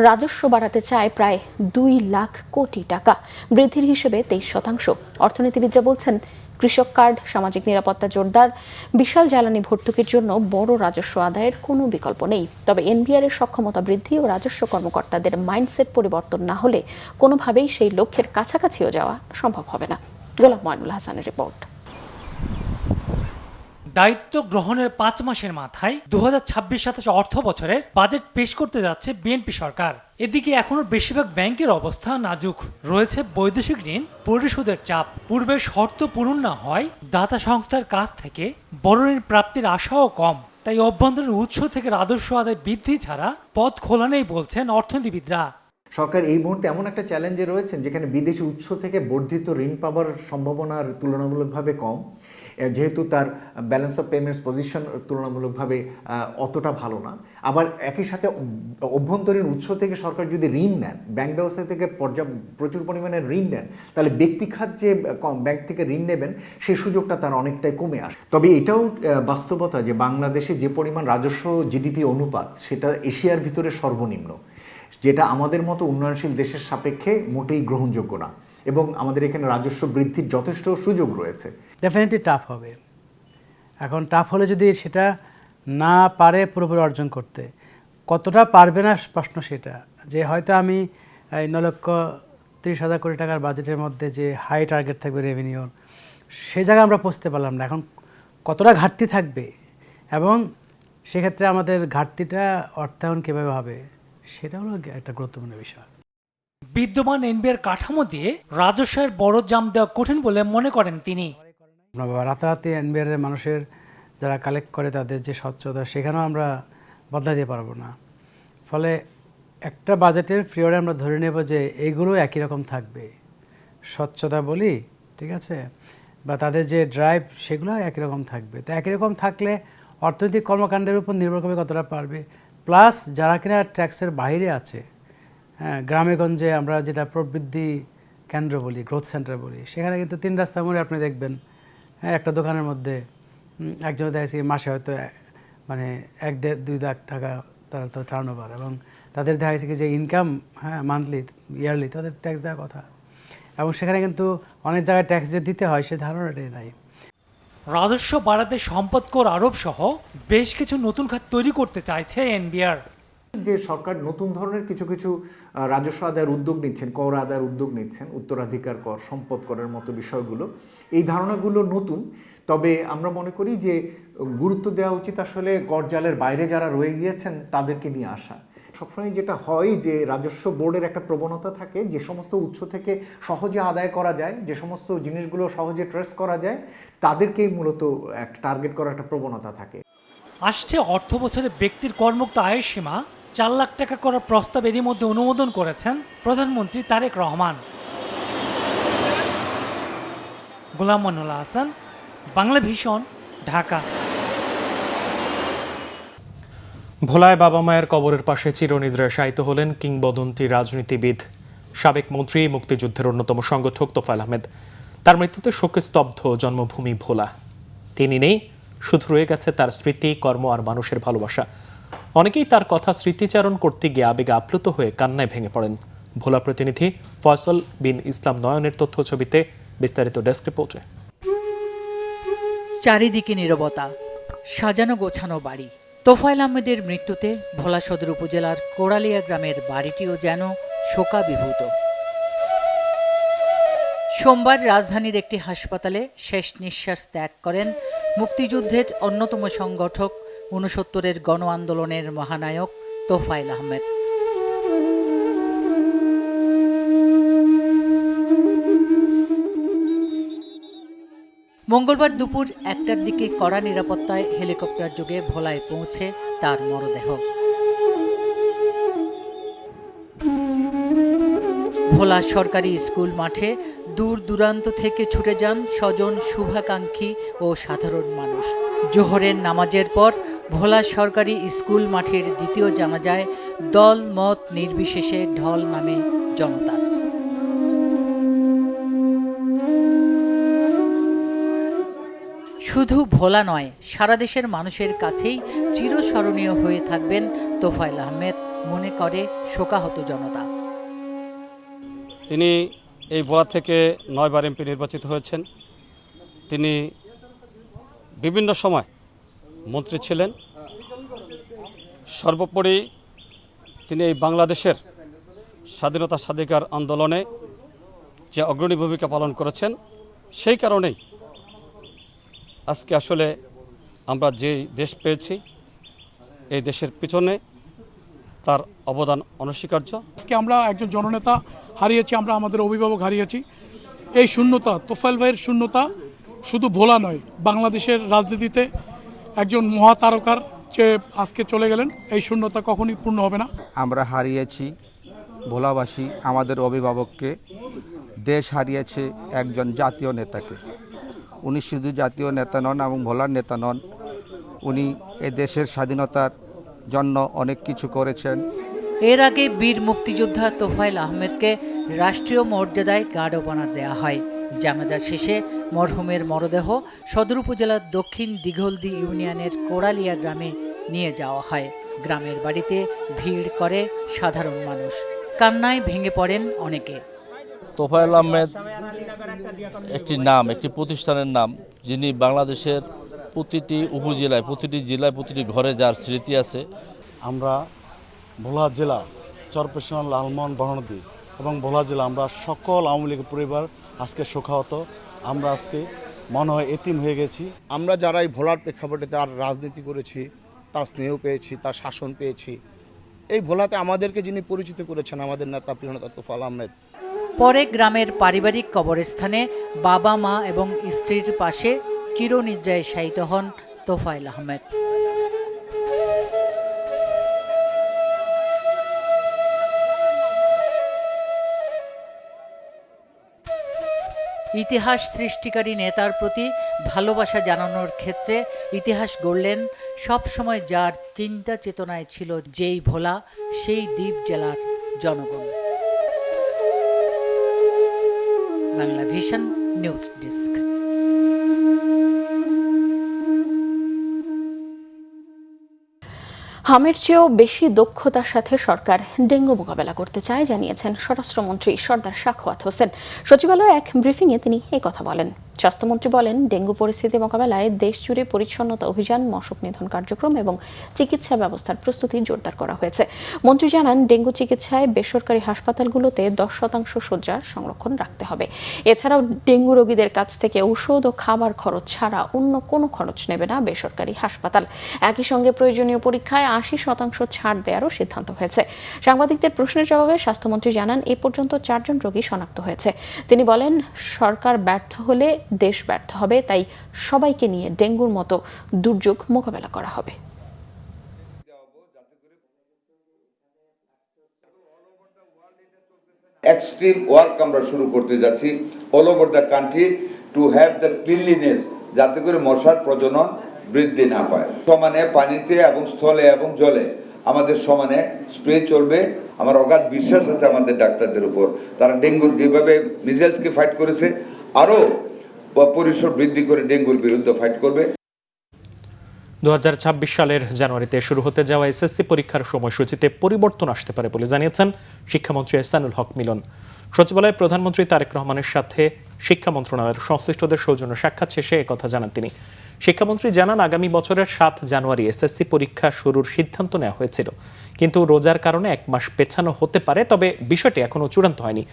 রাজস্ব বাড়াতে চায় প্রায় 2 লাখ কোটি টাকা, বৃদ্ধির হিসেবে 23%। অর্থনীতিবিদরা বলছেন, কৃষক কার্ড, সামাজিক নিরাপত্তা জোরদার, বিশাল জ্বালানি ভর্তুকির জন্য বড় রাজস্ব আদায়ের কোনো বিকল্প নেই। তবে এনবিআর এর সক্ষমতা বৃদ্ধি ও রাজস্ব কর্মকর্তাদের মাইন্ডসেট পরিবর্তন না হলে কোনোভাবেই সেই লক্ষ্যের কাছাকাছিও যাওয়া সম্ভব হবে না। গোলাম ময়নুল হাসানের রিপোর্ট। দায়িত্ব গ্রহণের 5 মাসের মাথায় 2026-27 অর্থ বছরের বাজেট পেশ করতে যাচ্ছে বিএনপি সরকার। এদিকে এখনো বেশিরভাগ ব্যাংকের অবস্থা নাজুক, রয়েছে বৈদেশিক ঋণ পরিশোধের চাপ, পূর্বের শর্ত পূরণ না হয় দাতা সংস্থার কাছ থেকে বড় ঋণ প্রাপ্তির আশাও কম। তাই অভ্যন্তরীণ উৎস থেকে রাজস্ব আদায় বৃদ্ধি ছাড়া পথ খোলা নেই বলছেন অর্থনীতিবিদরা। সরকার এই মুহূর্তে এমন একটা চ্যালেঞ্জে রয়েছেন যেখানে বিদেশি উৎস থেকে বর্ধিত ঋণ পাওয়ার সম্ভাবনার তুলনামূলকভাবে কম, যেহেতু তার ব্যালেন্স অফ পেমেন্টস পজিশন তুলনামূলকভাবে অতটা ভালো না। আবার একই সাথে অভ্যন্তরীণ উৎস থেকে সরকার যদি ঋণ নেন, ব্যাংক ব্যবস্থা থেকে প্রচুর পরিমাণে ঋণ নেন, তাহলে ব্যক্তিখাত যে ব্যাংক থেকে ঋণ নেবেন সেই সুযোগটা তার অনেকটাই কমে আসে। তবে এটাও বাস্তবতা যে বাংলাদেশে যে পরিমাণ রাজস্ব জিডিপি অনুপাত, সেটা এশিয়ার ভিতরে সর্বনিম্ন, যেটা আমাদের মতো উন্নয়নশীল দেশের সাপেক্ষে মোটেই গ্রহণযোগ্য না, এবং আমাদের এখানে রাজস্ব বৃদ্ধির যথেষ্ট সুযোগ রয়েছে। ডেফিনেটলি টাফ হবে। এখন টাফ হলে যদি সেটা না পারে পুরোপুরি অর্জন করতে, কতটা পারবে না প্রশ্ন সেটা, যে হয়তো আমি 9,30,000 কোটি টাকার বাজেটের মধ্যে যে হাই টার্গেট থাকবে রেভিনিউর, সে জায়গায় আমরা পৌঁছতে পারলাম না। এখন কতটা ঘাটতি থাকবে এবং সেক্ষেত্রে আমাদের ঘাটতিটা অর্থায়ন কীভাবে হবে, সেটা হলো একটা গুরুত্বপূর্ণ বিষয়। বিদ্যমান এনবিআর কাঠামো দিয়ে রাজস্বের বড় জাম দেওয়া কঠিন বলে মনে করেন তিনি। রাতারাতি এনবিআর এর মানুষের যারা কালেক্ট করে তাদের যে স্বচ্ছতা, সেখানেও আমরা বদলাই দিতে পারবো না। ফলে একটা বাজেটের পিরিয়ডে আমরা ধরে নেব যে এইগুলো একই রকম থাকবে, স্বচ্ছতা বলি, ঠিক আছে, বা তাদের যে ড্রাইভ সেগুলো একই রকম থাকবে। তো একই রকম থাকলে অর্থনৈতিক কর্মকাণ্ডের উপর নির্ভর করবে কতটা পারবে। প্লাস যারা কিনা ট্যাক্সের বাইরে আছে, হ্যাঁ, গ্রামে গঞ্জে আমরা যেটা প্রবৃদ্ধি কেন্দ্র বলি, গ্রোথ সেন্টার বলি, সেখানে কিন্তু 3 রাস্তা মোড়ে আপনি দেখবেন, হ্যাঁ, একটা দোকানের মধ্যে একজন দেখেছি মাসে হয়তো মানে 1-2 লাখ টাকা তারা তো টার্ন ওভার, এবং তাদের দেখা গেছে কি যে ইনকাম, হ্যাঁ, মান্থলি ইয়ারলি তাদের ট্যাক্স দেওয়ার কথা, এবং সেখানে কিন্তু অনেক জায়গায় ট্যাক্স যে দিতে হয় সে ধারণাটাই নাই। রাজস্ব বাড়াতে সম্পদ কর আরোপ সহ বেশ কিছু নতুন খাত তৈরি করতে চাইছে এনবিআর। যে সরকার নতুন ধরনের কিছু কিছু রাজস্ব আদায়ের উদ্যোগ নিচ্ছেন, কর আদায়ের উদ্যোগ নিচ্ছেন, উত্তরাধিকার কর, সম্পদ করের মতো বিষয়গুলো, এই ধারণাগুলো নতুন। তবে আমরা মনে করি যে গুরুত্ব দেওয়া উচিত আসলে গড়জালের বাইরে যারা রয়ে গিয়েছেন তাদেরকে নিয়ে আসা। সবসময় যেটা হয় যে রাজস্ব বোর্ডের একটা প্রবণতা থাকে যে সমস্ত উৎস থেকে সহজে আদায় করা যায়, যে সমস্ত জিনিসগুলো সহজে ট্রেস করা যায়, তাদেরকেই মূলত একটা টার্গেট করার একটা প্রবণতা থাকে। আসছে অর্থ বছরে ব্যক্তির কর্মুক্ত আয়ের সীমা 4 লাখ টাকা করার প্রস্তাব এরই মধ্যে অনুমোদন করেছেন প্রধানমন্ত্রী তারেক রহমান। গোলাম ময়নুল হাসান, বাংলা ভিশন, ঢাকা। ভোলায় বাবা মায়ের কবরের পাশে চিরনিদ্রায় শায়িত হলেন কিংবদন্তি রাজনীতিবিদ, সাবেক মন্ত্রী, মুক্তিযুদ্ধের অন্যতম সংগঠক তোফায়েল আহমেদ। তার মৃত্যুতে শোকে স্তব্ধ জন্মভূমি ভোলা। তিনি নেই, শুধু রয়ে গেছে তার স্মৃতি, কর্ম আর মানুষের ভালোবাসা। অনেকেই তার কথা স্মৃতিচারণ করতে গিয়ে আবেগে আপ্লুত হয়ে কান্নায় ভেঙে পড়েন। ভোলা প্রতিনিধি ফয়সল বিন ইসলাম নয়নের তথ্য ছবিতে বিস্তারিত ডেস্ক রিপোর্টে। চারিদিকে নীরবতা, সাজানো গোছানো বাড়ি। তোফায়েল আহমেদের মৃত্যুতে ভোলা সদর উপজেলার কোড়ালিয়া গ্রামের বাড়িটিও যেন শোকাবিভূত। সোমবার রাজধানীর একটি হাসপাতালে শেষ নিঃশ্বাস ত্যাগ করেন মুক্তিযুদ্ধের অন্যতম সংগঠক, 69-এর গণ আন্দোলনের মহানায়ক তোফায়েল আহমেদ। মঙ্গলবার দুপুর 1টার দিকে কড়া নিরাপত্তায় হেলিকপ্টার যোগে ভোলায় পৌঁছে তার মরদেহ। ভোলা সরকারি স্কুল মাঠে দূর দূরান্ত থেকে ছুটে যান স্বজন, শুভাকাঙ্ক্ষী ও সাধারণ মানুষ। জোহরের নামাজের পর ভোলা সরকারি স্কুল মাঠের দ্বিতীয় জানাজায় দল মত নির্বিশেষে ঢল নামে জনতার। শুধু ভোলা নয়, সারা দেশের মানুষের কাছেই চিরস্মরণীয় হয়ে থাকবেন তোফায়েল আহমেদ, মনে করে শোকাহত জনতা। তিনি এই ভোলা থেকে 9 বার এমপি নির্বাচিত হয়েছেন। তিনি বিভিন্ন সময় মন্ত্রী ছিলেন। সর্বোপরি তিনি এই বাংলাদেশের স্বাধীনতা স্বাধিকার আন্দোলনে যে অগ্রণী ভূমিকা পালন করেছেন, সেই কারণেই আজকে আসলে আমরা যে দেশ পেয়েছি, এই দেশের পিছনে তার অবদান অনস্বীকার্য। আজকে আমরা একজন জননেতা হারিয়েছি, আমরা আমাদের অভিভাবক হারিয়েছি। এই শূন্যতা, তোফায়েল ভাইয়ের শূন্যতা শুধু ভোলা নয়, বাংলাদেশের রাজনীতিতে একজন মহাতারকার চেয়ে আজকে চলে গেলেন, এই শূন্যতা কখনই পূর্ণ হবে না। আমরা হারিয়েছি ভোলাবাসী আমাদের অভিভাবককে, দেশ হারিয়েছে একজন জাতীয় নেতাকে। উনি শুধু জাতীয় নেতা নন এবং ভোলার নেতা নন, উনি এ দেশের স্বাধীনতার জন্য অনেক কিছু করেছেন। এর আগে বীর মুক্তিযোদ্ধা তোফায়েল আহমেদকে রাষ্ট্রীয় মর্যাদায় গার্ড অব অনার দেওয়া হয়। জানাজা শেষে মরহুমের মরদেহ সদর উপজেলার দক্ষিণ দিঘলদি ইউনিয়নের কোড়ালিয়া গ্রামে নিয়ে যাওয়া হয়। গ্রামের বাড়িতে ভিড় করে সাধারণ মানুষ, কান্নায় ভেঙে পড়েন অনেকে। তোফায়েল আহমেদ একটি নাম, একটি প্রতিষ্ঠানের নাম, যিনি বাংলাদেশের প্রতিটি উপজেলায়, প্রতিটি জেলায়, প্রতিটি ঘরে যার স্মৃতি আছে। আমরা ভোলা জেলা, চরপেশন, লালমোহন, বরনদী এবং ভোলা জেলা, আমরা সকল আওয়ামী লীগের পরিবার আজকে শোকাহত। আমরা আজকে মনে হয় এতিম হয়ে গেছি। আমরা যারা এই ভোলার প্রেক্ষাপটে তার রাজনীতি করেছি, তার স্নেহ পেয়েছি, তার শাসন পেয়েছি, এই ভোলাতে আমাদেরকে যিনি পরিচিত করেছেন আমাদের নেতা প্রিয় নেতা তোফায়েল আহমেদ। পরে গ্রামের পারিবারিক কবরস্থানে বাবা, মা এবং স্ত্রীর পাশে চিরনিদ্রায় শায়িত হন তোফায়েল আহমেদ। ইতিহাস সৃষ্টিকারী নেতার প্রতি ভালোবাসা জানানোর ক্ষেত্রে ইতিহাস গড়লেন সবসময়, যার চিন্তা চেতনায় ছিল যেই ভোলা, সেই দ্বীপ জেলার জনগণ। Bangla Vision news desk. হামের চেয়েও বেশি দক্ষতার সাথে সরকার ডেঙ্গু মোকাবেলা করতে চায় জানিয়েছেন স্বরাষ্ট্রমন্ত্রী সর্দার সাখাওয়াত হোসেন। সচিবালয়ে এক ব্রিফিংয়ে তিনি এই কথা বলেন। স্বাস্থ্যমন্ত্রী বলেন, ডেঙ্গু পরিস্থিতি মোকাবেলায় দেশ জুড়ে পরিচ্ছন্নতা অভিযান, মশক নিধন কার্যক্রম এবং চিকিৎসা ব্যবস্থার প্রস্তুতি জোরদার করা হয়েছে। মন্ত্রী জানান, ডেঙ্গু চিকিৎসায় বেসরকারি হাসপাতালগুলোতে 10% শয্যা সংরক্ষণ রাখতে হবে। এছাড়াও ডেঙ্গু রোগীদের কাছ থেকে ঔষধ ও খাবার খরচ ছাড়া অন্য কোনো খরচ নেবে না বেসরকারি হাসপাতাল। একই সঙ্গে প্রয়োজনীয় পরীক্ষায় 80% ছাড় দেওয়ারও সিদ্ধান্ত হয়েছে। সাংবাদিকদের প্রশ্নের জবাবে স্বাস্থ্যমন্ত্রী জানান, এ পর্যন্ত 4 জন রোগী শনাক্ত হয়েছে। তিনি বলেন, সরকার ব্যর্থ হলে দেশ ব্যর্থ হবে, তাই সবাইকে নিয়ে ডেঙ্গুর মতো দুর্যোগ মোকাবেলা করা হবে। এক্সট্রিম ওয়ার্ক আমরা শুরু করতে যাচ্ছি all over the country to have the cleanliness, যাতে করে মশার প্রজনন বৃদ্ধি না পায়। সমানে পানিতে এবং স্থলে এবং জলে আমাদের সমানে স্প্রে চলবে। আমার অগাধ বিশ্বাস আছে আমাদের ডাক্তারদের উপর। তারা ডেঙ্গুর যেভাবে মিজেলসকে ফাইট করেছে, আরও পরিসর বৃদ্ধি করে ডেঙ্গুর বিরুদ্ধে ফাইট করবে। 2026 সালের জানুয়ারিতে শুরু হতে যাওয়া এসএসসি পরীক্ষার সময়সূচিতে পরিবর্তন আসতে পারে বলে জানিয়েছেন শিক্ষামন্ত্রী এহসানুল হক মিলন। সচিবালয়ে প্রধানমন্ত্রী তারেক রহমানের সাথে শিক্ষা মন্ত্রণালয়ের সংশ্লিষ্টদের সৌজন্য সাক্ষাৎ শেষে একথা জানান তিনি। শিক্ষামন্ত্রী জানান, আগামী বছরের 7 জানুয়ারি এসএসসি পরীক্ষা শুরুর সিদ্ধান্ত নেওয়া হয়েছিল, কিন্তু রোজার কারণে 1 মাস পেছানো হতে পারে, তবে বিষয়টি এখনো চূড়ান্ত হয়নি।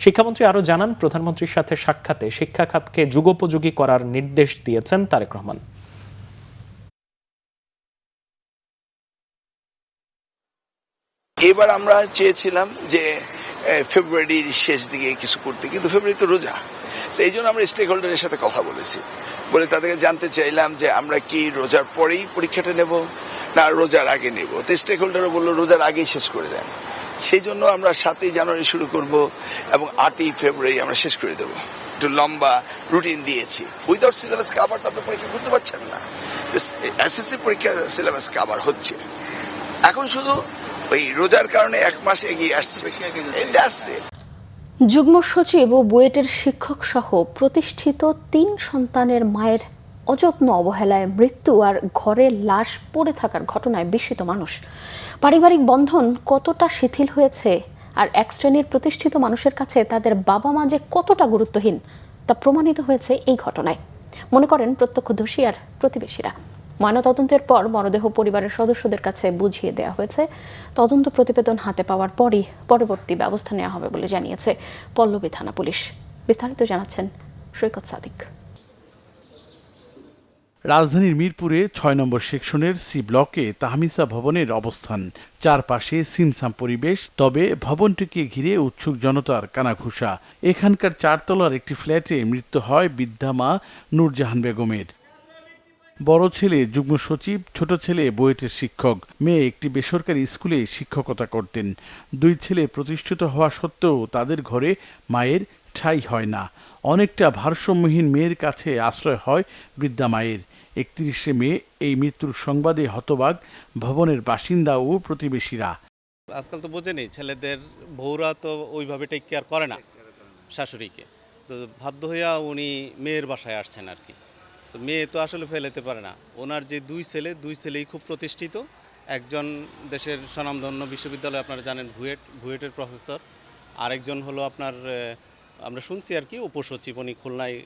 শিক্ষামন্ত্রী আরও জানান, প্রধানমন্ত্রীর সাথে সাক্ষাতে শিক্ষা খাতকে যুগোপযোগী করার নির্দেশ দিয়েছেন তারেক রহমান। এবার আমরা চেয়েছিলাম যে ফেব্রুয়ারির শেষ দিকে কিছু করতে, কিন্তু ফেব্রুয়ারি তো রোজা, তো এই জন্য আমরা স্টেক হোল্ডারের সাথে কথা বলেছি, বলে তাদেরকে জানতে চাইলাম যে আমরা কি রোজার পরেই পরীক্ষাটা নেব না রোজার আগে নেব। তো স্টেক হোল্ডারও বললো রোজার আগেই শেষ করে দেন। সেই জন্য আমরা 7ই জানুয়ারি শুরু করব এবং 8ই ফেব্রুয়ারি আমরা শেষ করে দেবো। একটু লম্বা রুটিন দিয়েছি। উইদাউট সিলেবাস কাভার তো আপনি পরীক্ষা করতে পারছেন না। এসএসসি পরীক্ষা সিলেবাস কাভার হচ্ছে, এখন শুধু ওই রোজার কারণে 1 মাস এগিয়ে আসছে। যুগ্ম সচিব ও বুয়েটের শিক্ষক সহ প্রতিষ্ঠিত 3 সন্তানের মায়ের অযত্ন অবহেলায় মৃত্যু আর ঘরে লাশ পড়ে থাকার ঘটনায় বিস্মিত মানুষ। পারিবারিক বন্ধন কতটা শিথিল হয়েছে আর এক শ্রেণীর প্রতিষ্ঠিত মানুষের কাছে তাদের বাবা মা যে কতটা গুরুত্বহীন তা প্রমাণিত হয়েছে এই ঘটনায়, মনে করেন প্রত্যক্ষদর্শী আর প্রতিবেশীরা। ময়নাতদন্তের পর মরদেহ পরিবারের সদস্যদের কাছে বুঝিয়ে দেওয়া হয়েছে। তদন্ত প্রতিবেদন হাতে পাওয়ার পরই পরবর্তী ব্যবস্থা নেওয়া হবে বলে জানিয়েছে পল্লবী থানা পুলিশ। বিস্তারিত জানাচ্ছেন সৈকত সাদিক। রাজধানীর মিরপুরে 6 নম্বর সেকশনের সি ব্লকে তাহমিসা ভবনের অবস্থান। চারপাশে সিমসাম পরিবেশ, তবে ভবনটিকে ঘিরে উৎসুক জনতার কানাঘুষা। এখানকার 4 তলার একটি ফ্ল্যাটে মৃত্যু হয় বৃদ্ধা মা নূরজাহান বেগমের। বড় ছেলে যুগ্ম সচিব, ছোট ছেলে বুয়েটের শিক্ষক, মেয়ে একটি বেসরকারি স্কুলে শিক্ষকতা করতেন। 2 ছেলে প্রতিষ্ঠিত হওয়া সত্ত্বেও তাদের ঘরে মায়ের ঠাঁই হয় না। অনেকটা ভারসাম্যহীন মেয়ের কাছে আশ্রয় হয় বৃদ্ধা মায়ের। 31শে মে এই মৃত্যুর সংবাদে হতবাক ভবনের বাসিন্দা ও প্রতিবেশীরা। আজকাল তো বোঝেনি, ছেলেদের বউরা তো ওইভাবে টেক কেয়ার করে না শাশুড়িকে, তো বাধ্য হইয়া উনি মেয়ের বাসায় আসছেন আর কি। তো মেয়ে তো আসলে ফেলেতে পারে না। ওনার যে 2 ছেলেই খুব প্রতিষ্ঠিত। একজন দেশের স্বনামধন্য বিশ্ববিদ্যালয়ে আপনারা জানেন বুয়েটের প্রফেসর, আরেকজন হলো আপনার আমরা শুনছি আর কি উপসচিব, উনি খুলনায়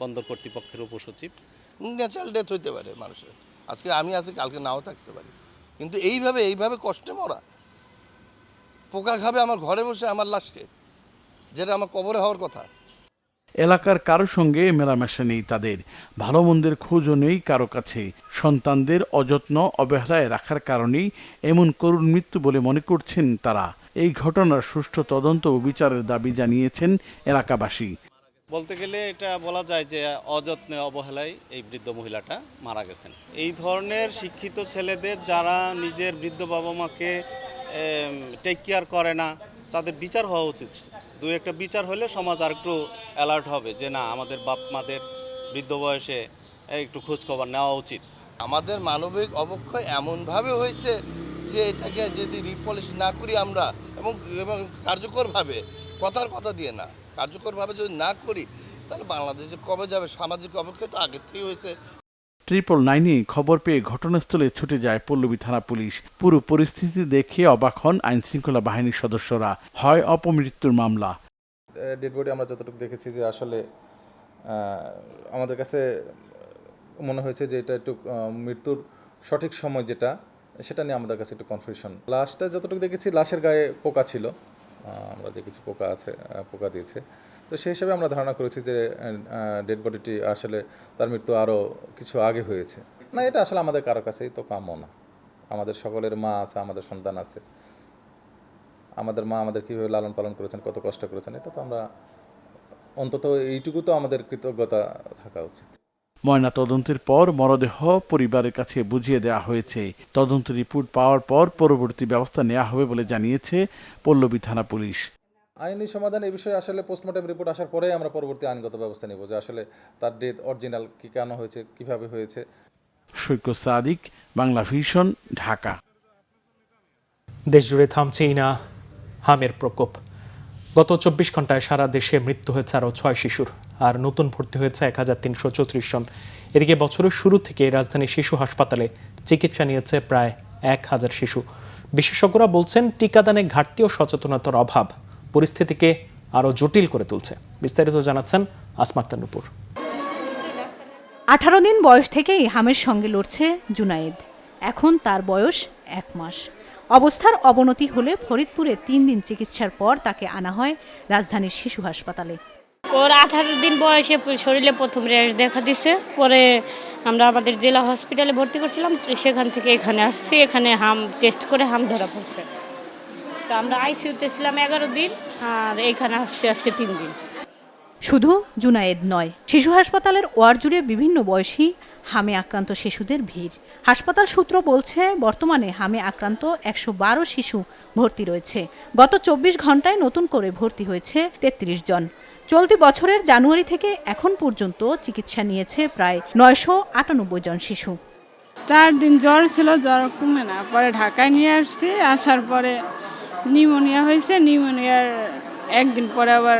বন্দর কর্তৃপক্ষের উপসচিব। ন্যাচারাল ডেথ হইতে পারে মানুষের, আজকে আমি আছি কালকে নাও থাকতে পারি, কিন্তু এইভাবে কষ্টে মরা, পোকা খাবে আমার ঘরে বসে আমার লাশকে, যেটা আমার কবরে হওয়ার কথা। এলাকার কারো সঙ্গে মেলামেশা নেই তাদের, ভালো মন্দের খোঁজও নেই কারো কাছে। সন্তানদের অযত্ন অবহেলায় রাখার কারণেই এমন করুণ মৃত্যু বলে মনে করছেন তারা। এই ঘটনার সুষ্ঠু তদন্ত ও বিচারের দাবি জানিয়েছেন এলাকাবাসী। বলতে গেলে এটা বলা যায় যে অযত্নে অবহেলায় এই বৃদ্ধ মহিলাটা মারা গেছেন। এই ধরনের শিক্ষিত ছেলেদের যারা নিজের বৃদ্ধ বাবা মাকে টেক কেয়ার করে না, তাদের বিচার হওয়া উচিত। 2-1টা বিচার হলে সমাজ আর একটু অ্যালার্ট হবে যে না, আমাদের বাপ মাদের বৃদ্ধ বয়সে একটু খোঁজখবর নেওয়া উচিত। আমাদের মানবিক অবক্ষয় এমনভাবে হয়েছে যে এটাকে যদি রিপলিশ না করি আমরা এবং কার্যকরভাবে, কথার কথা দিয়ে না, কার্যকরভাবে যদি না করি, তাহলে বাংলাদেশে কবে যাবে? সামাজিক অবক্ষয় তো আগের থেকেই হয়েছে। 999 খবর পেয়ে ঘটনাস্থলে ছুটে যায় পল্লবী থানা পুলিশ। পুরো পরিস্থিতি দেখে অবাক হন আইনশৃঙ্খলা বাহিনীর সদস্যরা। হয় অপমৃত্যুর মামলা। ডেড বডি আমরা যতটুকু দেখেছি যে আসলে আমাদের কাছে মনে হয়েছে যে এটা একটু মৃত্যুর সঠিক সময় যেটা, সেটা নিয়ে আমাদের কাছে একটু কনফিউশন। লাশটা যতটুকু দেখেছি, লাশের গায়ে পোকা ছিল, আমরা দেখেছি পোকা আছে, পোকা দিয়েছে। তো সেই হিসাবে আমরা ধারণা করেছি যে ডেড বডিটি আসলে তার মৃত্যু আরও কিছু আগে হয়েছে। না, এটা আসলে আমাদের কারো কাছেই তো কাম্য না। আমাদের সকলের মা আছে, আমাদের সন্তান আছে, আমাদের মা আমাদের কীভাবে লালন পালন করেছেন, কত কষ্ট করেছেন, এটা তো আমরা অন্তত এইটুকু তো আমাদের কৃতজ্ঞতা থাকা উচিত। ময়না তদন্তের পর মরদেহ পরিবারের কাছে বুঝিয়ে দেওয়া হয়েছে। তদন্ত রিপোর্ট পাওয়ার পর পরবর্তী ব্যবস্থা নেওয়া হবে বলে জানিয়েছে পল্লবী থানা পুলিশ। আইনি সমাধান এই বিষয়ে আসলে পোস্টমর্টেম রিপোর্ট আসার পরে আমরা পরবর্তী আইনগত ব্যবস্থা নেব যে আসলে তার ডেথ অরিজিনাল কি কেন হয়েছে, কিভাবে হয়েছে। সৈকত সাদিক, বাংলা ভিশন, ঢাকা। দেশজুড়ে থামছেই না হামের প্রকোপ। গত 24 ঘন্টায় সারা দেশে মৃত্যু হয়েছে আরও 6 শিশুর, আর নতুন ভর্তি হয়েছে 1334 জন। এদিকে বছরের শুরু থেকে রাজধানী শিশু হাসপাতালে চিকিৎসা নিয়েছে প্রায় 1000 শিশু। বিশেষজ্ঞরা বলছেন টিকাদানে ঘাটতি ও সচেতনতার অভাব পরিস্থিতিকে আরও জটিল করে তুলছে। বিস্তারিত জানাচ্ছেন আসমাক্তা নূপুর। 18 দিন বয়স থেকেই হামের সঙ্গে লড়ছে জুনায়েদ। এখন তার বয়স 1 মাস। অবস্থার অবনতি হলে ফরিদপুরে 3 দিন চিকিৎসার পর তাকে আনা হয় রাজধানীর শিশু হাসপাতালে। ওর 18 দিন বয়সে শরীরে প্রথম র্যাশ দেখা দিছে, পরে আমরা আমাদের জেলা হসপিটালে ভর্তি করছিলাম, সেখান থেকে এখানে আসছি। এখানে হাম টেস্ট করে হাম ধরা পড়ছে। তো আমরা আইসিইউতে ছিলাম 11 দিন, আর এখানে আসছি আজকে 3 দিন। শুধু জুনায়েদ নয়, শিশু হাসপাতালের ওয়ার্ড জুড়ে বিভিন্ন বয়সী হামে আক্রান্ত শিশুদের ভিড়। হাসপাতাল সূত্র বলছে বর্তমানে হামে আক্রান্ত 112 শিশু ভর্তি রয়েছে। গত 24 ঘন্টায় নতুন করে ভর্তি হয়েছে 33 জন। চলতি বছরের জানুয়ারি থেকে এখন পর্যন্ত চিকিৎসা নিয়েছে প্রায় 998 জন শিশু। 4 দিন জ্বর ছিল, জ্বর কমে না, পরে ঢাকায় নিয়ে আসছি। আসার পরে নিউমোনিয়া হয়েছে, নিউমোনিয়ার একদিন পরে আবার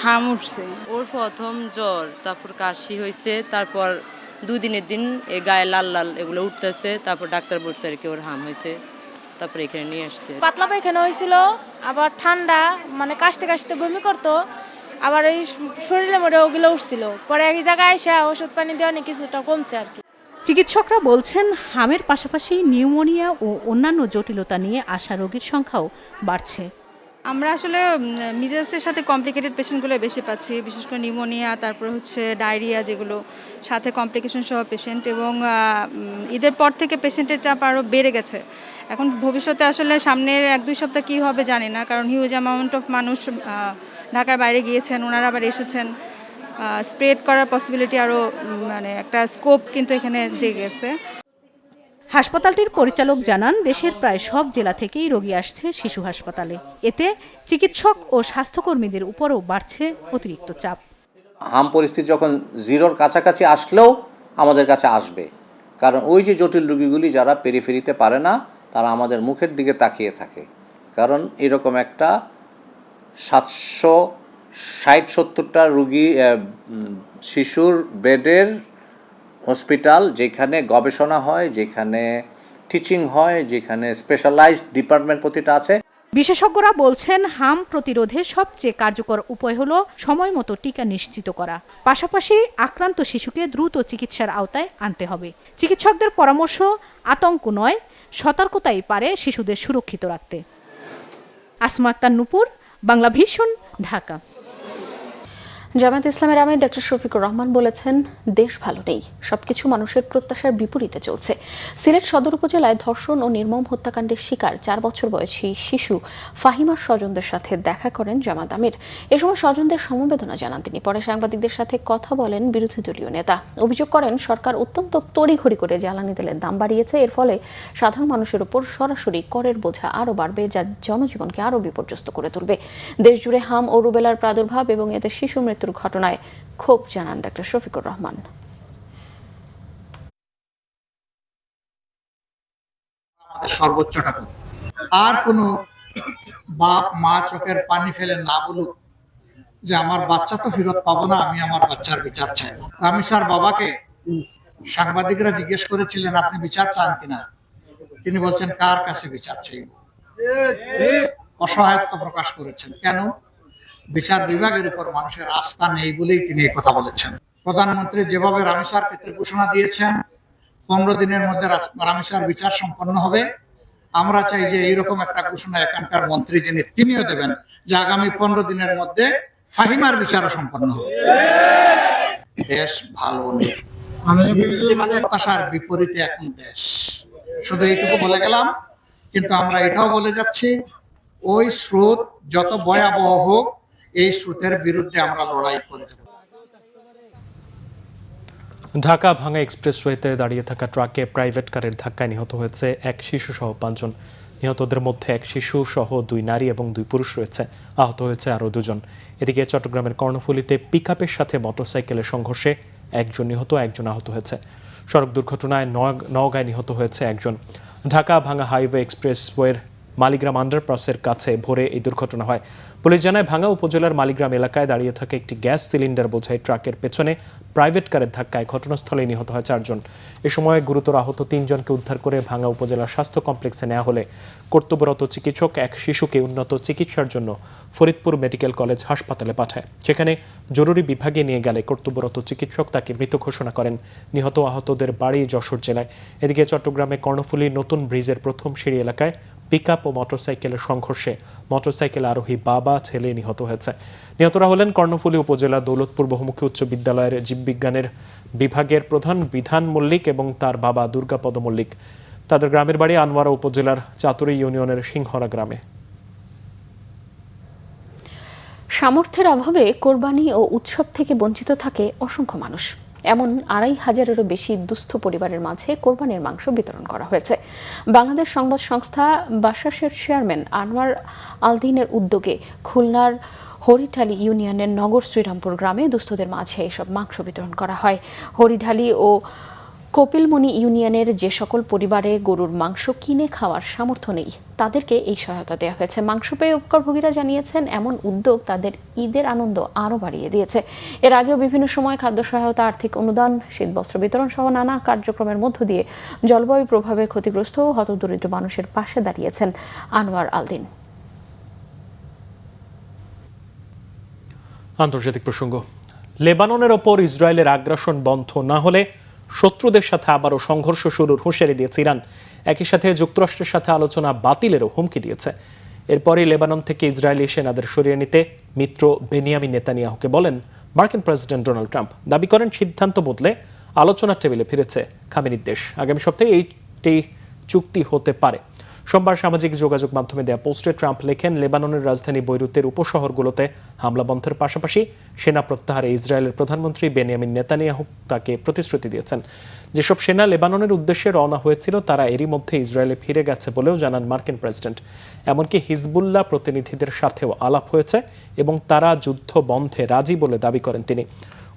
হাম উঠছে। ওর প্রথম জ্বর, তারপর কাশি হয়েছে, তারপর 2 দিনের দিন গায়ে লাল লাল এগুলো উঠতেছে, তারপর ডাক্তার বলছে আর কি ওর হাম হয়েছে, তারপর এখানে নিয়ে আসছে। পাতলা পায়খানা হয়েছিল, আবার ঠান্ডা, মানে কাশতে কাশতে বমি করতো, আবার এই শরীরের মধ্যে ওগুলো উঠছিল। পরে এক জায়গায় এসে ওষুধ পানি দেওয়া নিয়ে কিছুটা কমছে আর কি। চিকিৎসকরা বলছেন হামের পাশাপাশি নিউমোনিয়া ও অন্যান্য জটিলতা নিয়ে আসা রোগীর সংখ্যাও বাড়ছে। আমরা আসলে মিজাজের সাথে কমপ্লিকেটেড পেশেন্টগুলো বেশি পাচ্ছি, বিশেষ করে নিউমোনিয়া, তারপর হচ্ছে ডায়রিয়া, যেগুলো সাথে কমপ্লিকেশন সহ পেশেন্ট। এবং ঈদের পর থেকে পেশেন্টের চাপ আরও বেড়ে গেছে। এখন ভবিষ্যতে আসলে সামনের 1-2 সপ্তাহ কী হবে জানি না, কারণ হিউজ অ্যামাউন্ট অফ মানুষ ঢাকার বাইরে গিয়েছেন, ওনারা আবার এসেছেন। স্প্রেড করার পসিবিলিটি আরও, মানে একটা স্কোপ কিন্তু এখানে জেগে গেছে। হাসপাতালটির পরিচালক জানান, দেশের প্রায় সব জেলা থেকেই রোগী আসছে শিশু হাসপাতালে। এতে চিকিৎসক ও স্বাস্থ্যকর্মীদের উপরও বাড়ছে অতিরিক্ত চাপ। হাম পরিস্থিতি যখন জিরোর কাছাকাছি আসলেও আমাদের কাছে আসবে, কারণ ওই যে জটিল রোগীগুলি যারা পেরিফেরিতে পারে না, তারা আমাদের মুখের দিকে তাকিয়ে থাকে। কারণ এরকম একটা 760-70টা রোগী শিশুর বেডের হসপিটাল, যেখানে গবেষণা হয়, যেখানে টিচিং হয়, যেখানে স্পেশালাইজড ডিপার্টমেন্ট প্রতিটা আছে। বিশেষজ্ঞরা বলছেন হাম প্রতিরোধে সবচেয়ে কার্যকর উপায় হলো সময় মতো টিকা নিশ্চিত করা। পাশাপাশি আক্রান্ত শিশুকে দ্রুত চিকিৎসার আওতায় আনতে হবে। চিকিৎসকদের পরামর্শ, আতঙ্ক নয়, সতর্কতাই পারে শিশুদের সুরক্ষিত রাখতে। আসমা আক্তার নূপুর, বাংলা ভিশন, ঢাকা। জামায়াত ইসলামের আমির ডক্টর শফিকুর রহমান বলেছেন, দেশ ভালো নেই, সবকিছু মানুষের প্রত্যাশার বিপরীতে চলছে। সিলেট সদর উপজেলায় ধর্ষণ ও নির্মম হত্যাকাণ্ডের শিকার 4 বছর বয়সী শিশু ফাহিমার স্বজনদের সাথে দেখা করেন জামায়াত আমির। এ সময় স্বজনদের সমবেদনা জানান তিনি। পরে সাংবাদিকদের সাথে কথা বলেন বিরোধী দলীয় নেতা। অভিযোগ করেন, সরকার অত্যন্ত তড়িঘড়ি করে জ্বালানি তেলের দাম বাড়িয়েছে। এর ফলে সাধারণ মানুষের উপর সরাসরি করের বোঝা আরও বাড়বে, যা জনজীবনকে আরও বিপর্যস্ত করে তুলবে। দেশজুড়ে হাম ও রুবেলার প্রাদুর্ভাব এবং এতে শিশু মৃত্যুর ঘটনায় ক্ষোভ জানান ডক্টর শফিকুর রহমান। সর্বোচ্চটা আর কোনো বাপ মা চোখের পানি ফেলে না বলুক যে আমার বাচ্চা তো ফেরত পাবো না, আমি আমার বাচ্চার বিচার চাই। রামিসার বাবাকে সাংবাদিকরা জিজ্ঞেস করেছিলেন, আপনি বিচার চান কিনা? তিনি বলছেন, কার কাছে বিচার চাইব? অসহায়ত্ব প্রকাশ করেছেন। কেন? বিচার বিভাগের উপর মানুষের আস্থা নেই বলেই তিনি এই কথা বলেছেন। প্রধানমন্ত্রী যেভাবে রামিসার ক্ষেত্রে ঘোষণা দিয়েছেন 15 দিনের মধ্যে রামিসার বিচার সম্পন্ন হবে, আমরা চাই যে এইরকম একটা ঘোষণা এখানকার মন্ত্রী যিনি তিনিও দেবেন, যে আগামী 15 দিনের মধ্যে ফাহিমার বিচারও সম্পন্ন হবে। দেশ ভালো নেই, প্রত্যাশার বিপরীতে এখন দেশ। শুধু এইটুকু বলে গেলাম, কিন্তু আমরা এটাও বলে যাচ্ছি, ওই স্রোত যত ভয়াবহ হোক, এই স্রোতের বিরুদ্ধে আমরা লড়াই করে যাব। ঢাকা ভাঙ্গা এক্সপ্রেসওয়েতে দাঁড়িয়ে থাকা ট্রাকে প্রাইভেট কারের ধাক্কায় নিহত হয়েছে এক শিশু সহ 5 জন। নিহতদের মধ্যে এক শিশু সহ 2 নারী এবং 2 পুরুষ রয়েছে। আহত হয়েছে আরও 2 জন। এদিকে চট্টগ্রামের কর্ণফুলীতে পিকআপের সাথে মোটরসাইকেলের সংঘর্ষে 1 জন নিহত, 1 জন আহত হয়েছে। সড়ক দুর্ঘটনায় নওগাঁয় নিহত হয়েছে 1 জন। ঢাকা ভাঙ্গা হাইওয়ে এক্সপ্রেসওয়ের মালিগ্রাম আন্ডারপাসের কাছে ভোরে এই দুর্ঘটনা হয়। পুলিশ জানায়, ভাঙ্গা উপজেলার মালিগ্রাম এলাকায় দাঁড়িয়ে থাকা একটি গ্যাস সিলিন্ডার বোঝাই ট্রাকের পেছনে প্রাইভেট কারের ধাক্কায় ঘটনাস্থলে নিহত হয় 4 জন। এ সময় গুরুতর আহত 3 জনকে উদ্ধার করে ভাঙ্গা উপজেলা স্বাস্থ্য কমপ্লেক্সে নেওয়া হলে কর্তব্যরত চিকিৎসক এক শিশুকে উন্নত চিকিৎসার জন্য ফরিদপুর মেডিকেল কলেজ হাসপাতালে পাঠায়। সেখানে জরুরি বিভাগে নিয়ে গেলে কর্তব্যরত চিকিৎসক তাকে মৃত ঘোষণা করেন। নিহত আহতদের বাড়ি যশোর জেলায়। এদিকে চট্টগ্রামে কর্ণফুলী নতুন ব্রিজের প্রথম সিঁড়ি এলাকায় পিকআপ ও মোটরসাইকেলের সংঘর্ষে মোটরসাইকেল আরোহী বাবা ছেলে নিহত হয়েছে। নিহতরা হলেন কর্ণফুলী উপজেলা দৌলতপুর বহুমুখী উচ্চ বিদ্যালয়ের জীববিজ্ঞানের বিভাগের প্রধান বিধান মল্লিক এবং তার বাবা দুর্গাপদ মল্লিক। তাদের গ্রামের বাড়ি আনোয়ারা উপজেলার চাতুরি ইউনিয়নের সিংহরা গ্রামে। সামর্থ্যের অভাবে কোরবানি ও উৎসব থেকে বঞ্চিত থাকে অসংখ্য মানুষ। এমন ২৫০০-এরও বেশি দুস্থ পরিবারের মাঝে কোরবানির মাংস বিতরণ করা হয়েছে। বাংলাদেশ সংবাদ সংস্থা বাসাসের চেয়ারম্যান আনোয়ার আলদিনের উদ্যোগে খুলনার হরিঢালি ইউনিয়নের নগর শ্রীরামপুর গ্রামে দুস্থদের মাঝে এসব মাংস বিতরণ করা হয়। হরিঢালি ও কপিলমণি ইউনিয়নের যে সকল পরিবারে গরুর মাংস কিনে খাওয়ার সামর্থ্য নেই তাদেরকে এই সহায়তা দেওয়া হয়েছে। মাংস পেয়ে উপকারভোগীরা জানিয়েছেন এমন উদ্যোগ তাদের ঈদের আনন্দ আরও বাড়িয়ে দিয়েছে। এর আগেও বিভিন্ন সময় খাদ্য সহায়তা, আর্থিক অনুদান, শীতবস্ত্র বিতরণ সহ নানা কার্যক্রমের মধ্য দিয়ে জলবায়ু প্রভাবে ক্ষতিগ্রস্ত ও হতদরিদ্র মানুষের পাশে দাঁড়িয়েছেন আনোয়ার আলদিন। আন্তর্জাতিক প্রসঙ্গ। লেবাননের ওপর ইসরায়েলের আগ্রাসন বন্ধ না হলে শত্রুদের সাথে আবারও সংঘর্ষ শুরুর হুঁশিয়ারি দিয়েছে ইরান। একই সাথে যুক্তরাষ্ট্রের সাথে আলোচনা বাতিলেরও হুমকি দিয়েছে। এরপরই লেবানন থেকে ইসরায়েলি সেনাদের সরিয়ে নিতে মিত্র বেনিয়ামিন নেতানিয়াহুকে বলেন মার্কিন প্রেসিডেন্ট ডোনাল্ড ট্রাম্প। দাবি করেন সিদ্ধান্ত বদলে আলোচনার টেবিলে ফিরেছে খামেনির দেশ। আগামী সপ্তাহে এইটি চুক্তি হতে পারে। সোমবার সামাজিক যোগাযোগ মাধ্যমে দেয়া পোস্টে ট্রাম্প লেখেন, লেবাননের রাজধানী বৈরুতের উপশহরগুলোতে হামলা বন্ধের পাশাপাশি সেনা প্রত্যাহারে ইসরায়েলের প্রধানমন্ত্রী বেনিয়ামিন নেতানিয়াহু তাকে প্রতিশ্রুতি দিয়েছেন। যেসব সেনা লেবাননের উদ্দেশ্যে রওনা হয়েছিল তারা এরই মধ্যে ইসরায়েলে ফিরে গেছে বলেও জানান মার্কিন প্রেসিডেন্ট। এমনকি হিজবুল্লাহ প্রতিনিধিদের সাথেও আলাপ হয়েছে এবং তারা যুদ্ধ বন্ধে রাজি বলে দাবি করেন তিনি।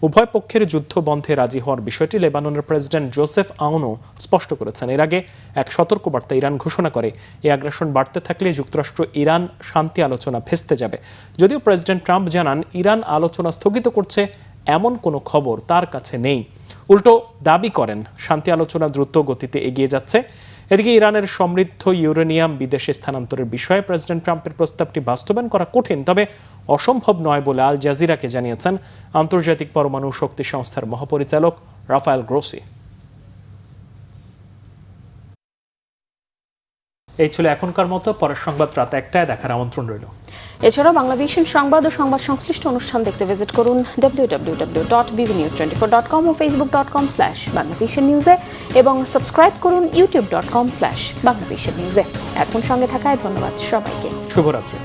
উভয় পক্ষের যুদ্ধ বন্ধে রাজি হওয়ার বিষয়টি লেবাননের প্রেসিডেন্ট জোসেফ আউনও স্পষ্ট করেছেন। এর আগে এক সতর্কবার্তা ইরান ঘোষণা করে এই আগ্রাসন বাড়তে থাকলে যুক্তরাষ্ট্র ইরান শান্তি আলোচনা ভেস্তে যাবে। যদিও প্রেসিডেন্ট ট্রাম্প জানান ইরান আলোচনা স্থগিত করছে এমন কোনো খবর তার কাছে নেই। উল্টো দাবি করেন শান্তি আলোচনা দ্রুত গতিতে এগিয়ে যাচ্ছে। এদিকে ইরানের সমৃদ্ধ ইউরেনিয়াম বিদেশে স্থানান্তরের বিষয়ে প্রেসিডেন্ট ট্রাম্পের প্রস্তাবটি বাস্তবায়ন করা কঠিন, তবে অসম্ভব নয় বলে আল জাজিরাকে জানিয়েছেন আন্তর্জাতিক পরমাণু শক্তি সংস্থার মহাপরিচালক রাফায়েল গ্রোসি। এই ছিল এখনকার মতো। পরের সংবাদ রাত ১টায় দেখার আমন্ত্রণ রইল। এছাড়াও বাংলাদেশের সংবাদ ও সংবাদ সংশ্লিষ্ট অনুষ্ঠান দেখতে ভিজিট করুন www.bbnews24.com ও facebook.com/banglavishnewse এবং সাবস্ক্রাইব করুন youtube.com/banglavishnewse। এখন সঙ্গে থাকায় ধন্যবাদ সবাইকে। শুভরাত্রি।